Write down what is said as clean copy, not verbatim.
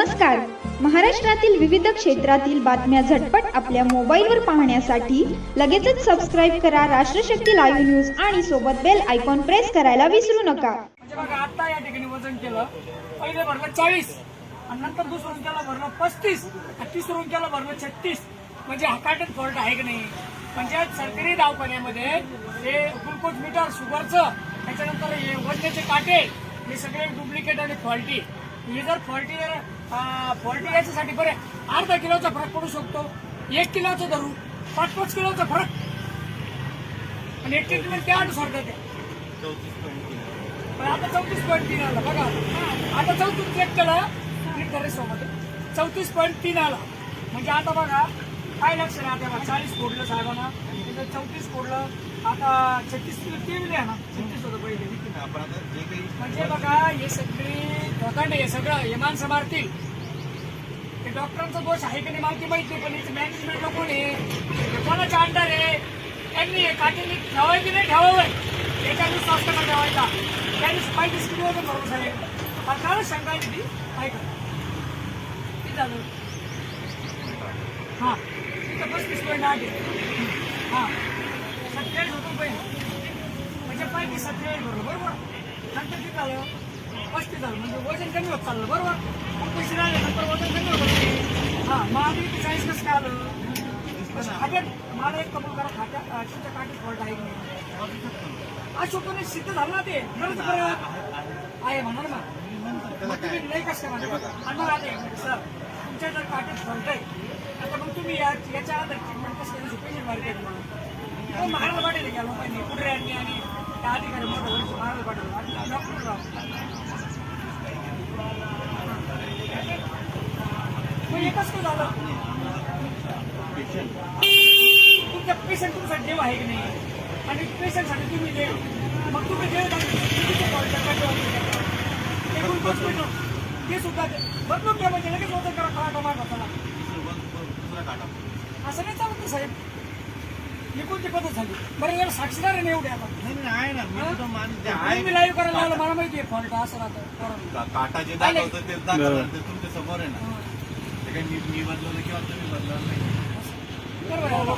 नमस्कार. महाराष्ट्रातील विविध क्षेत्रातील बातम्या झटपट आपल्या मोबाईलवर पाहण्यासाठी लगेचच सबस्क्राईब करा राष्ट्रशक्ती लाईव्ह न्यूज आणि सोबत बेल आयकॉन प्रेस करायला विसरू नका. म्हणजे बघा आता या ठिकाणी वजन केलं, पहिले भरलं 40 आणि नंतर दुसरून केलं भरलं 35 आणि तिसरून केलं भरलं 36. म्हणजे हा काटेत फॉल्ट आहे की नाही. म्हणजे सरकारी दवाखान्यामध्ये हे ग्लुकोज मीटर शुगरचं, त्याच्यानंतर हे वजनाचे काटे, हे सगळे डुप्लिकेट आणि फॉल्टी. हे जर फॉल्टी याच्यासाठी बरे अर्धा किलोचा फरक पडू शकतो, 1 किलोचा धरू 5-5 किलोचा फरक, आणि 1 ट्रीटमेंट त्यानुसार देते. पण आता 34.3 आला बघा. आता 34 चेक केलं सोबत 34.3 आला. म्हणजे आता बघा काय लक्ष नाही. आता 40 फोडलं साहेबांना, 34 फोडलं, आता 36 ते ना 36 होतं पहिले. म्हणजे बघा हे सगळे धोकांड, हे सगळं हे माणसं मारतील. ते डॉक्टरांचा दोष आहे की नाही माहिती माहिती, पण इथे मॅनेजमेंटला कोण आहे, कोणाच्या अंडर आहे, त्यांनी काटेने ठेवाय की नाही ठेवावं, एखादी स्वास्थ्य का ठेवायचा, त्यांनी माहिती स्किल वगैरे बरोबर साहेब. कारण शंका आहे ती ऐका किती झालं. हां तिथं 35.8 आहे. हां 47 होतो पहिले, म्हणजे पैकी 47 बरोबर. नंतर किती झालं 35 झालं, म्हणजे वजन कमी होत चाललं बरोबर. मग पैसे राहिले नंतर वजन कमी होतं. हां मग आधी 40 कसं काय आलं. खात्यात मला एक कबूल करा, खात्यात तुमच्या काठी फॉल्ट आहे की नाही. आज छोटोने सिद्ध झालं ना ते गरज परत आहे म्हणणार ना. मग तुम्ही नाही कसं म्हणता आणि मग आता सर तुमच्या जर काठीत फॉल्ट आहे तर मग तुम्ही याच्या आधार ट्रीटमेंट कसं करू पेशंट मार्केट महाराज पाटील घ्या लोकांनी कुठे आणि त्या अधिकारी मोठं महाराज पाटील डॉक्टर मग एकच काय झालं. तुमच्या पेशंट तुमचा देव आहे की नाही, आणि पेशंटसाठी तुम्ही देव, मग तुम्ही देव ते सुद्धा बदलून घ्या. म्हणजे लगेच वजन करा खरा टोमाट होताना असं नाही चालत साहेब. ही कोणती पद्धत झाली बरं. याला साक्षीदार आहे ना एवढे आता आहे ना. मी लाईव्ह करायला लागलं, मला माहिती आहे फॉल्ट असं राहतं. काटा जे दाखवतं तेच दाखवतं, ते तुमच्या समोर आहे ना. ते काही मी बदलवलं किंवा तुम्ही बदलवलं नाही. बरोबर